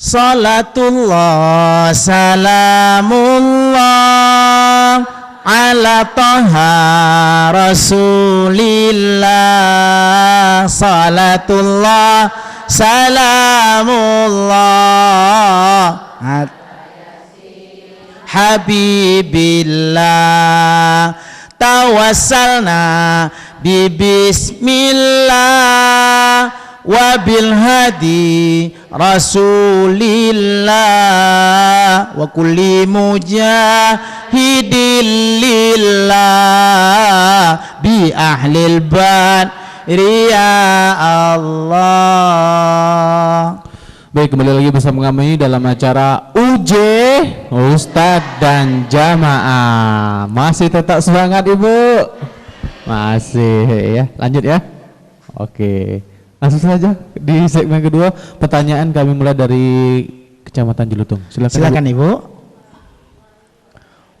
Salatullah salamullah ala taha rasulillah. Salatullah salamullah habibillah. Tawassalna bi bismillah wabil hadi rasulillah wa kulli mujahidin lillah bi ahlil badri ya Allah. Baik, kembali lagi bersama kami dalam acara UJ Ustadz dan Jamaah. Masih tetap semangat Ibu? Masih ya, lanjut ya. Oke, langsung saja di segmen kedua. Pertanyaan kami mulai dari Kecamatan Jelutung. Silakan Ibu.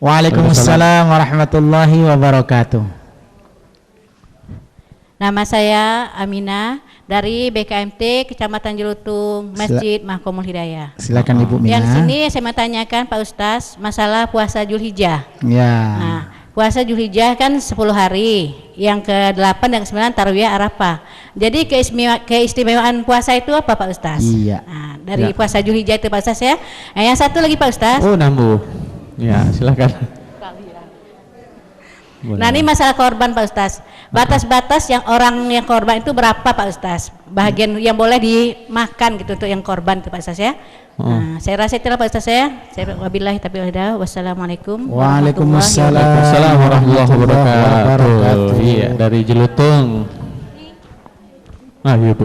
Waalaikumsalam warahmatullahi wabarakatuh. Nama saya Aminah dari BKMT Kecamatan Jelutung, Masjid Mahkamul Hidayah. Silakan Ibu Mina. Yang sini saya mau tanyakan Pak Ustaz masalah puasa Zulhijjah. Ya. Nah, puasa Zulhijjah kan 10 hari, yang ke-8 dan ke-9 Tarwiyah Arafah. Jadi keistimewaan puasa itu apa Pak Ustaz? Iya. Nah, dari puasa Zulhijjah itu Pak Ustaz ya. Nah, yang satu lagi Pak Ustaz. Oh, nambah. Ya, silakan. Nah, ini masalah korban Pak Ustaz. Batas-batas yang orang yang korban itu berapa Pak Ustaz? Bagian yang boleh dimakan gitu untuk yang korban itu Pak Ustaz ya. Nah, saya rasa itulah Pak Ustaz saya. Wabillahi taufiq wal hidayah. Wassalamualaikum Waalaikumsalam warahmatullahi wabarakatuh. Iya, dari Jelutung. Iya Bu.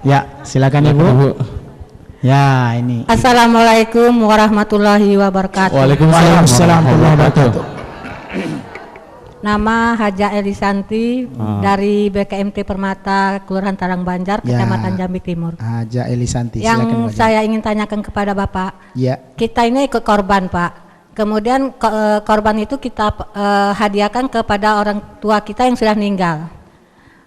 Ya, silakan Ibu. Ya, ini. Assalamualaikum warahmatullahi wabarakatuh. Waalaikumsalam warahmatullahi wabarakatuh. Nama Haja Elisanti dari BKMT Permata Kelurahan Tarang Banjar, Kecamatan Jambi Timur. Haja Elisanti. Yang saya ingin tanyakan kepada Bapak. Ya. Kita ini ikut korban Pak. Kemudian korban itu kita hadiahkan kepada orang tua kita yang sudah meninggal.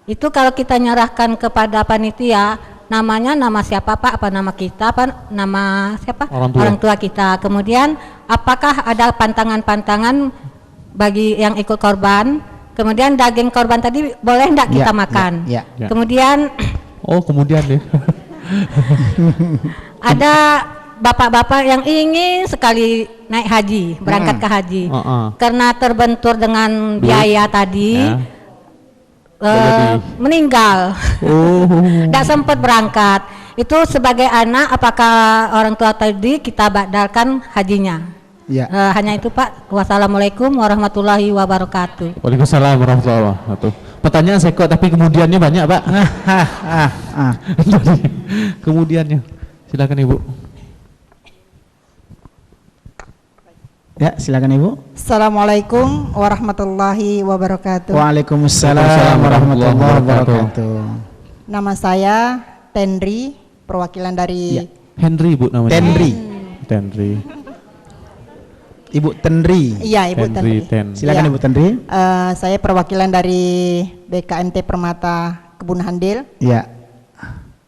Itu kalau kita nyerahkan kepada panitia, namanya nama siapa Pak? Apa nama kita? Apa nama siapa? Orang tua kita. Kemudian apakah ada pantangan-pantangan bagi yang ikut korban? Kemudian daging korban tadi boleh enggak kita makan? Ya. Kemudian kemudian deh. ada bapak-bapak yang ingin sekali naik haji, berangkat ke haji. Karena terbentur dengan biaya tadi. Meninggal, tidak sempat berangkat. Itu sebagai anak, apakah orang tua tadi kita badalkan hajinya? Ya. Hanya itu Pak. Wassalamualaikum warahmatullahi wabarakatuh. Waalaikumsalam warahmatullahi wabarakatuh. Pertanyaan saya kok, tapi kemudiannya banyak Pak. Kemudiannya, silakan Ibu. Ya, silakan Ibu. Assalamualaikum warahmatullahi wabarakatuh. Waalaikumsalam warahmatullahi wabarakatuh. Nama saya Tenri, perwakilan dari Henry Bu namanya. Tenri. Ibu Tenri. Iya, Ibu Tenri. Silakan Ibu Tenri. Saya perwakilan dari BKMT Permata Kebun Handil. Iya.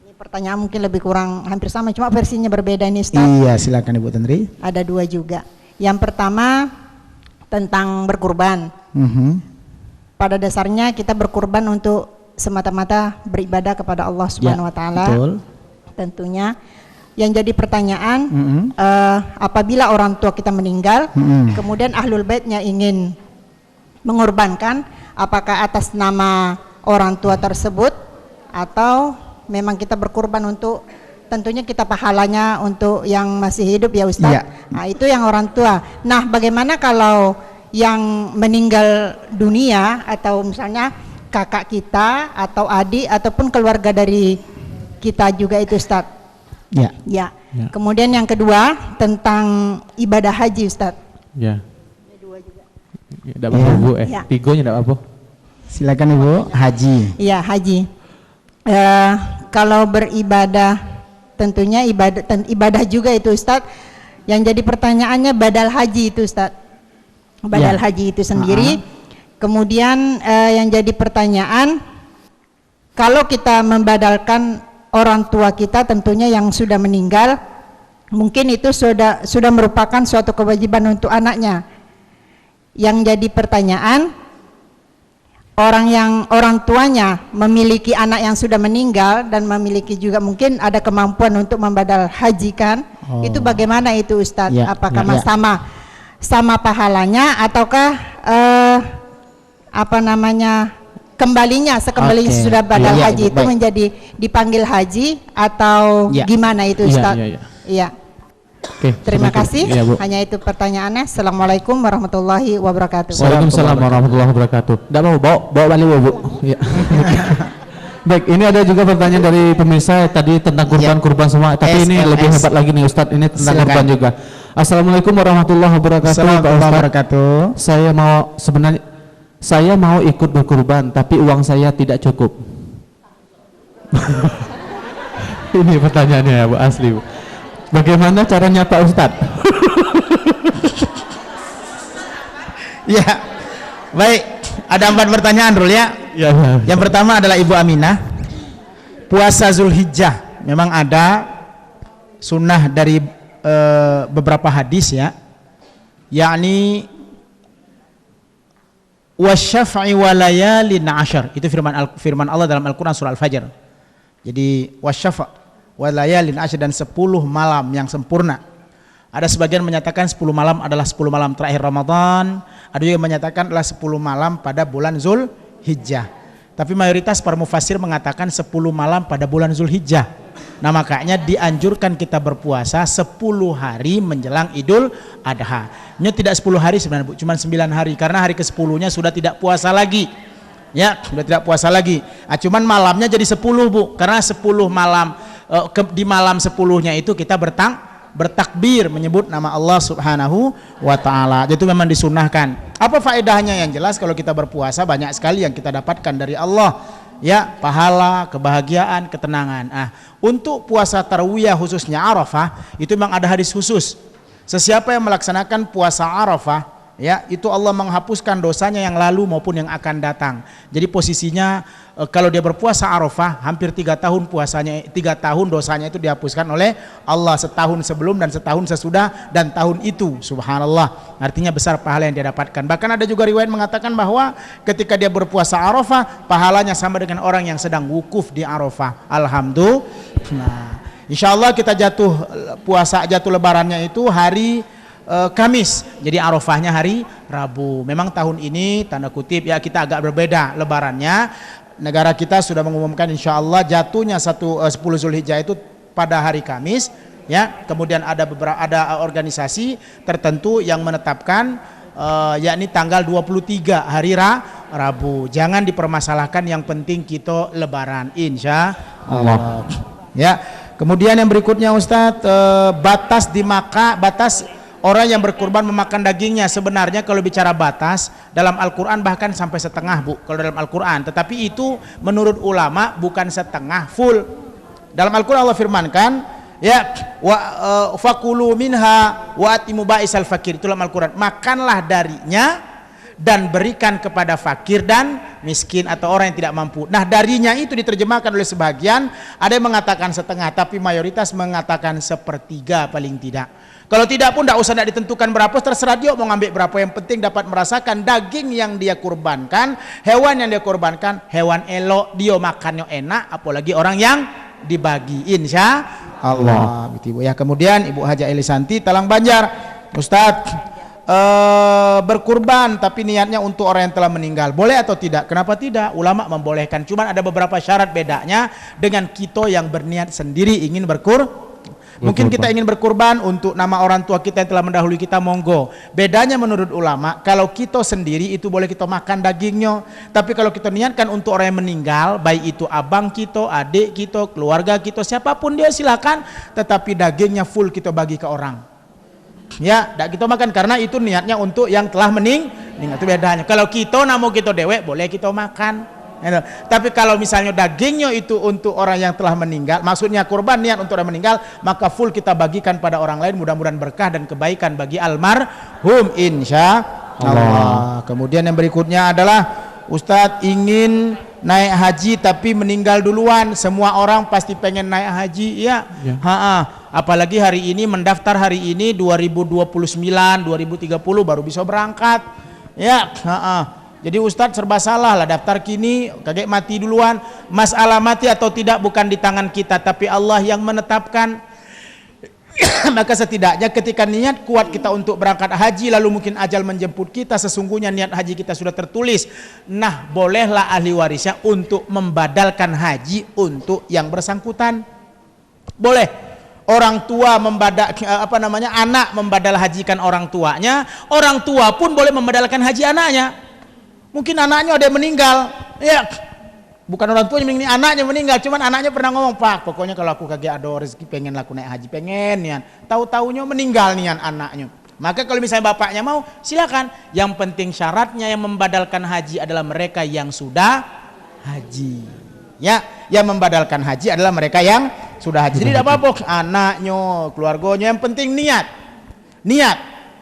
Ini pertanyaan mungkin lebih kurang hampir sama, cuma versinya berbeda nih Ustaz. Iya, silakan Ibu Tenri. Ada dua juga. Yang pertama tentang berkurban. Pada dasarnya kita berkurban untuk semata-mata beribadah kepada Allah Subhanahu wa taala. Betul. Tentunya yang jadi pertanyaan, apabila orang tua kita meninggal, kemudian ahlul baitnya ingin mengorbankan, apakah atas nama orang tua tersebut atau memang kita berkurban untuk, tentunya kita pahalanya untuk yang masih hidup ya Ustaz. Ya. Nah, itu yang orang tua. Nah, bagaimana kalau yang meninggal dunia atau misalnya kakak kita atau adik ataupun keluarga dari kita juga itu Ustaz? Ya. Ya. Kemudian yang kedua tentang ibadah haji Ustaz. Ya. Dua juga. Tidak apa-apa Bu. Tigonya tidak apa-apa. Silakan Ibu. Haji. Iya, haji. Kalau beribadah, tentunya ibadah juga itu Ustaz. Yang jadi pertanyaannya badal haji itu Ustaz. Badal haji itu sendiri. Kemudian yang jadi pertanyaan, kalau kita membadalkan orang tua kita tentunya yang sudah meninggal, mungkin itu sudah merupakan suatu kewajiban untuk anaknya. Yang jadi pertanyaan, orang tuanya memiliki anak yang sudah meninggal dan memiliki juga mungkin ada kemampuan untuk membadal haji kan? Itu bagaimana itu Ustadz? Ya, Apakah ya, ya. sama pahalanya ataukah kembalinya sekembali Oke. sudah badal Ya, haji itu baik. menjadi dipanggil haji atau Ya. gimana itu Ustadz? Ya. Iya. Oke, Terima Assalamualaikum. kasih. Iya, Bu. Hanya itu pertanyaannya. Assalamualaikum warahmatullahi wabarakatuh. Waalaikumsalam warahmatullahi wabarakatuh. Tidak mau bawa balik Bu. Ya. Baik, ini ada juga pertanyaan dari pemirsa tadi tentang kurban semua. Tapi ini SMS. lebih hebat lagi nih Ustadz. Ini tentang Silakan. kurban juga. Assalamualaikum warahmatullahi wabarakatuh. Pak Assalamualaikum Ustadz. wabarakatuh. Saya mau ikut berkurban, tapi uang saya tidak cukup. Ini pertanyaannya ya Bu, asli Bu. Bagaimana caranya Pak Ustadz? Ya, baik. Ada 4 pertanyaan Rul ya. Ya. Yang pertama adalah Ibu Aminah. Puasa Zulhijjah memang ada sunnah dari beberapa hadis ya. Yakni wasyaf'i walayalin ashar. Itu firman Allah dalam Al-Qur'an surah Al-Fajr. Jadi wasyafa' walayalin ashar, dan 10 malam yang sempurna. Ada sebagian menyatakan 10 malam adalah 10 malam terakhir Ramadan, ada juga yang menyatakan adalah 10 malam pada bulan Zulhijjah. Tapi mayoritas para mufassir mengatakan 10 malam pada bulan Zulhijjah. Nah makanya dianjurkan kita berpuasa 10 hari menjelang Idul Adha. Ini tidak 10 hari sebenarnya Bu, cuma 9 hari karena hari ke-10-nya sudah tidak puasa lagi. Ya, sudah tidak puasa lagi. Cuman malamnya jadi 10 Bu, karena 10 malam di malam 10-nya itu kita bertakbir menyebut nama Allah Subhanahu wa taala. Itu memang disunahkan. Apa faedahnya? Yang jelas kalau kita berpuasa banyak sekali yang kita dapatkan dari Allah. Ya, pahala, kebahagiaan, ketenangan. Untuk puasa Tarwiyah khususnya Arafah, itu memang ada hadis khusus. Sesiapa yang melaksanakan puasa Arafah, ya, itu Allah menghapuskan dosanya yang lalu maupun yang akan datang. Jadi posisinya kalau dia berpuasa Arafah hampir 3 tahun puasanya, 3 tahun dosanya itu dihapuskan oleh Allah, setahun sebelum dan setahun sesudah dan tahun itu. Subhanallah, artinya besar pahala yang dia dapatkan. Bahkan ada juga riwayat mengatakan bahwa ketika dia berpuasa Arafah pahalanya sama dengan orang yang sedang wukuf di Arafah. Alhamdulillah. Insyaallah kita jatuh lebarannya itu hari Kamis, jadi Arafahnya hari Rabu. Memang tahun ini tanda kutip ya kita agak berbeda lebarannya. Negara kita sudah mengumumkan insya Allah jatuhnya 10 Zulhijjah itu pada hari Kamis ya. Kemudian ada organisasi tertentu yang menetapkan yakni tanggal 23 hari Rabu. Jangan dipermasalahkan, yang penting kita lebaran insya Allah. Ya. Kemudian yang berikutnya Ustadz, batas orang yang berkurban memakan dagingnya. Sebenarnya kalau bicara batas dalam Al-Quran bahkan sampai setengah Bu, kalau dalam Al-Quran. Tetapi itu menurut ulama bukan setengah, full. Dalam Al-Quran Allah firmankan ya, fakulu minha wa atimu ba'isal fakir. Itu dalam Al-Quran, makanlah darinya dan berikan kepada fakir dan miskin atau orang yang tidak mampu. Nah darinya itu diterjemahkan oleh sebagian, ada yang mengatakan setengah, tapi mayoritas mengatakan sepertiga paling tidak. Kalau tidak pun tidak usah ditentukan berapa, terserah dia mau ngambil berapa, yang penting dapat merasakan daging yang dia kurbankan, hewan yang dia kurbankan, hewan elok, dia makannya enak, apalagi orang yang dibagi insya Allah. Begitu ya. Kemudian Ibu Haja Elisanti Talang Banjar, Ustadz, berkurban tapi niatnya untuk orang yang telah meninggal, boleh atau tidak? Kenapa tidak? Ulama membolehkan, cuman ada beberapa syarat bedanya dengan kita yang berniat sendiri ingin Mungkin kita ingin berkurban untuk nama orang tua kita yang telah mendahului kita, monggo. Bedanya menurut ulama, kalau kita sendiri itu boleh kita makan dagingnya, tapi kalau kita niatkan untuk orang yang meninggal, baik itu abang kita, adik kita, keluarga kita, siapapun dia silakan, tetapi dagingnya full kita bagi ke orang. Ya, tidak kita makan karena itu niatnya untuk yang telah meninggal. Itu bedanya. Kalau kita namo kita dewek boleh kita makan. Tapi kalau misalnya dagingnya itu untuk orang yang telah meninggal, maksudnya kurban niat untuk orang meninggal, maka full kita bagikan pada orang lain, mudah-mudahan berkah dan kebaikan bagi almarhum insya Allah. Kemudian yang berikutnya adalah Ustadz ingin naik haji tapi meninggal duluan. Semua orang pasti pengen naik haji ya. Apalagi hari ini mendaftar hari ini 2029 2030 baru bisa berangkat ya. Jadi Ustadz serba salah lah, daftar kini kaget mati duluan. Masalah mati atau tidak bukan di tangan kita, tapi Allah yang menetapkan. Maka setidaknya ketika niat kuat kita untuk berangkat haji, lalu mungkin ajal menjemput kita, sesungguhnya niat haji kita sudah tertulis. Nah, bolehlah ahli warisnya untuk membadalkan haji untuk yang bersangkutan. Boleh. Orang tua anak membadal hajikan orang tuanya, orang tua pun boleh membadalkan haji anaknya. Mungkin anaknya ada yang meninggal, ya bukan orang tuanya meninggal, anaknya meninggal, cuman anaknya pernah ngomong, Pak, pokoknya kalau aku kagak ada rezeki pengen laku naik haji, pengen nian, tahu-taunya meninggal nian anaknya. Maka kalau misalnya bapaknya mau, silakan. Yang penting syaratnya yang membadalkan haji adalah mereka yang sudah haji. Ya, yang membadalkan haji adalah mereka yang sudah haji. Jadi tidak apa-apa anaknya, keluarganya, yang penting niat.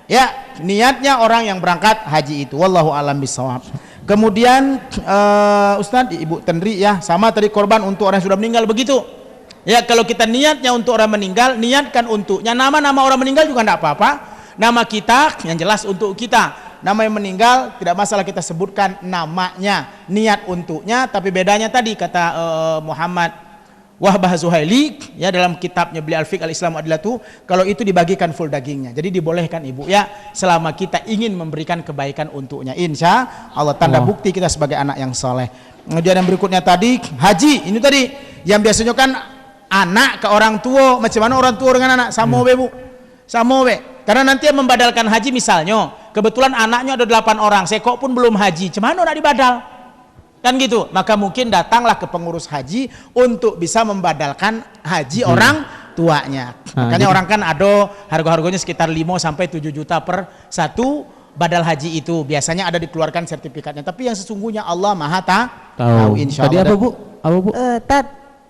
Ya, niatnya orang yang berangkat haji itu. Wallahu a'lam bishawab. Kemudian Ustadz, Ibu Tendri ya, sama tadi korban untuk orang yang sudah meninggal begitu. Ya, kalau kita niatnya untuk orang meninggal, niatkan untuknya. Nama-nama orang meninggal juga tidak apa-apa. Nama kita yang jelas untuk kita. Nama yang meninggal tidak masalah kita sebutkan namanya, niat untuknya. Tapi bedanya tadi kata Muhammad Wahbah Zuhaili ya dalam kitabnya beliau Al-Fiqh Al-Islam Adilatu, kalau itu dibagikan full dagingnya. Jadi dibolehkan Ibu ya, selama kita ingin memberikan kebaikan untuknya. Insya Allah tanda bukti kita sebagai anak yang soleh. Kemudian yang berikutnya tadi haji, ini tadi yang biasanya kan anak ke orang tua. Macam mana orang tua dengan anak? Sama Bu, sama karena nanti yang membadalkan haji misalnya kebetulan anaknya ada 8 orang, sekok pun belum haji, cuman nak dibadal kan gitu, maka mungkin datanglah ke pengurus haji untuk bisa membadalkan haji orang tuanya. Makanya orang kan ada harga-harganya sekitar 5 sampai 7 juta per satu badal haji itu, biasanya ada dikeluarkan sertifikatnya, tapi yang sesungguhnya Allah Maha tahu. Insya Allah. Tadi apa Bu?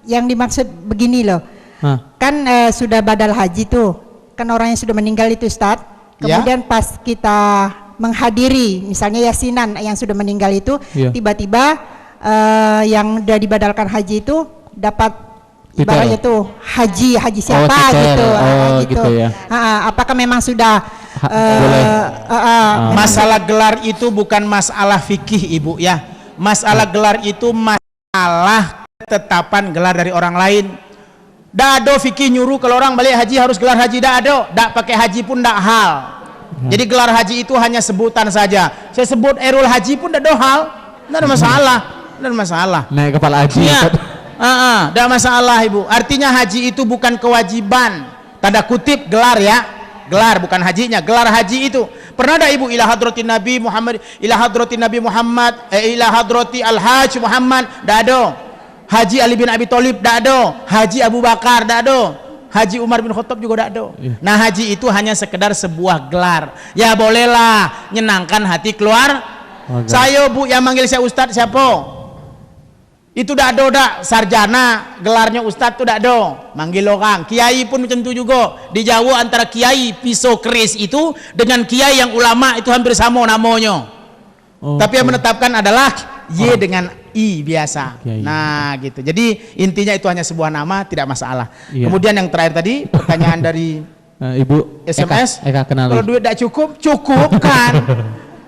Yang dimaksud begini loh, kan sudah badal haji tuh, kan orang yang sudah meninggal itu Ustaz, kemudian pas kita menghadiri misalnya yasinan yang sudah meninggal itu, tiba-tiba yang udah dibadalkan haji itu dapat ibaratnya tuh haji siapa gitu. Ya. Apakah memang sudah masalah gelar itu bukan masalah fikih Ibu ya, masalah gelar itu masalah ketetapan gelar dari orang lain. Dado fikih nyuruh kalau orang balik haji harus gelar haji, dado, dak pakai haji pun dak hal. Jadi gelar haji itu hanya sebutan saja. Saya sebut Erul Haji pun tidak ada hal, tidak ada masalah, tidak ada masalah. Naik kepala haji. Ya. Tidak masalah Ibu. Artinya haji itu bukan kewajiban. Tanda kutip gelar ya, gelar bukan hajinya. Gelar haji itu pernah ada Ibu ila hadrati Nabi Muhammad, ila hadrati Nabi Muhammad, ila hadrati Al-Hajj Muhammad, tidak ada. Haji Ali bin Abi Thalib tidak ada. Haji Abu Bakar tidak ada. Haji Umar bin Khattab juga tidak ada. Nah haji itu hanya sekedar sebuah gelar. Ya bolehlah nyenangkan hati keluar. Saya Bu yang manggil saya Ustadz siapa? Itu tidak ada sarjana gelarnya Ustadz itu tidak ada. Manggil orang. Kiai pun macam itu juga. Di Jawa antara kiai pisau keris itu dengan kiai yang ulama itu hampir sama namanya. Tapi yang menetapkan adalah Y dengan I biasa. Nah gitu. Jadi intinya itu hanya sebuah nama, tidak masalah. Kemudian yang terakhir tadi pertanyaan dari Ibu SMS, Eka kalau duit tidak cukup kan?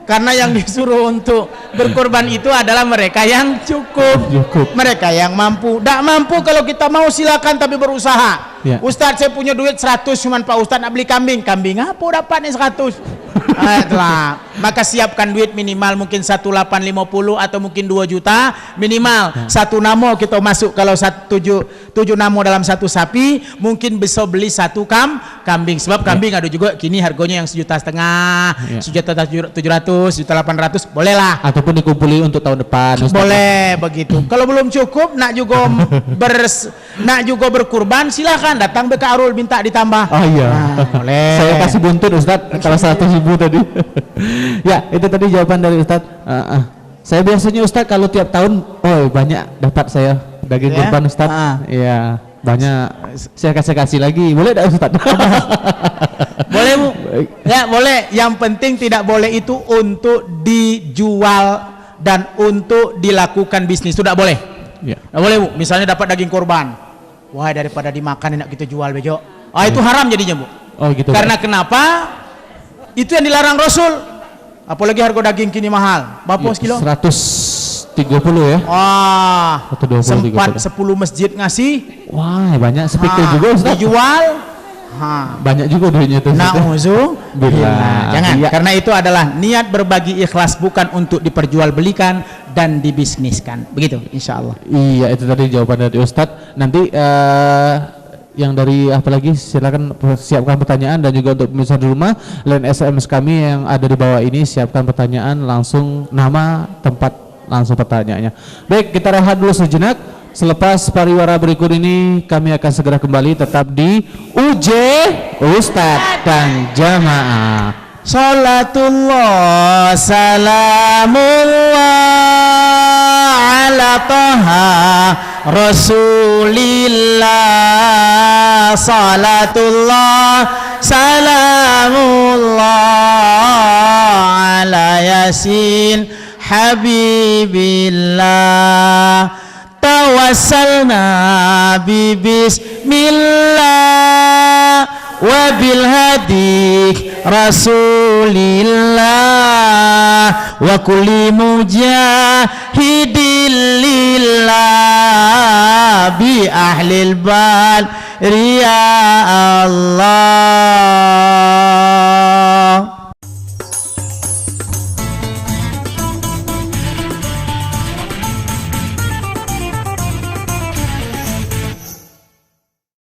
Karena yang disuruh untuk berkorban itu adalah mereka yang cukup. Mereka yang mampu. Tidak mampu kalau kita mau silakan tapi berusaha. Ustadz saya punya duit 100, cuman Pak Ustadz nak beli kambing apa dapatnya 100? Maka siapkan duit minimal mungkin 1.850 atau mungkin 2 juta minimal. Satu namo kita masuk, kalau 7 namo dalam satu sapi mungkin bisa beli 1 kambing. Sebab kambing ada juga kini harganya yang 1,5 juta, 1.700.000, 1.800.000, bolehlah. Ataupun dikumpuli untuk tahun depan. Boleh begitu. Kalau belum cukup nak juga berkurban, silakan datang BK Arul minta ditambah. Boleh. Saya kasih buntut Ustadz kalau 100.000 tadi. Ya itu tadi jawaban dari Ustadz. Saya biasanya Ustadz kalau tiap tahun banyak dapat saya daging kurban Ustadz. Iya banyak, saya kasih lagi, boleh tidak Ustadz? Boleh Bu. Ya boleh, yang penting tidak boleh itu untuk dijual dan untuk dilakukan bisnis. Itu tidak boleh. Ya. Tidak boleh Bu. Misalnya dapat daging korban, wah daripada dimakan enak kita jual bejo. Itu haram jadinya Bu. Oh gitu. Karena kenapa? Itu yang dilarang Rasul. Apalagi harga daging kini mahal. Berapa sekilo? 130 ya. Wah, 120, sempat 30. 10 masjid ngasih. Wah, banyak sepikir juga Ustaz. Dijual. Banyak juga duitnya itu. Na'udzubillah. Jangan, Iya. karena itu adalah niat berbagi ikhlas, bukan untuk diperjualbelikan dan dibisniskan. Begitu, insya Allah. Iya, itu tadi jawaban dari Ustadz. Nanti yang dari apa lagi, silakan siapkan pertanyaan, dan juga untuk pemirsa di rumah, line SMS kami yang ada di bawah ini, siapkan pertanyaan, langsung nama, tempat, langsung pertanyaannya. Baik, kita rehat dulu sejenak. Selepas pariwara berikut ini kami akan segera kembali, tetap di UJ Ustadz dan Jamaah. Salatullah salamullah ala taha Rasulillah. Salatullah salamullah ala Yasin Habibillah. Tawassalna bi bismillah wa bil hadi Rasulillah wa kulli mujahidin lillah bi ahlil bal riya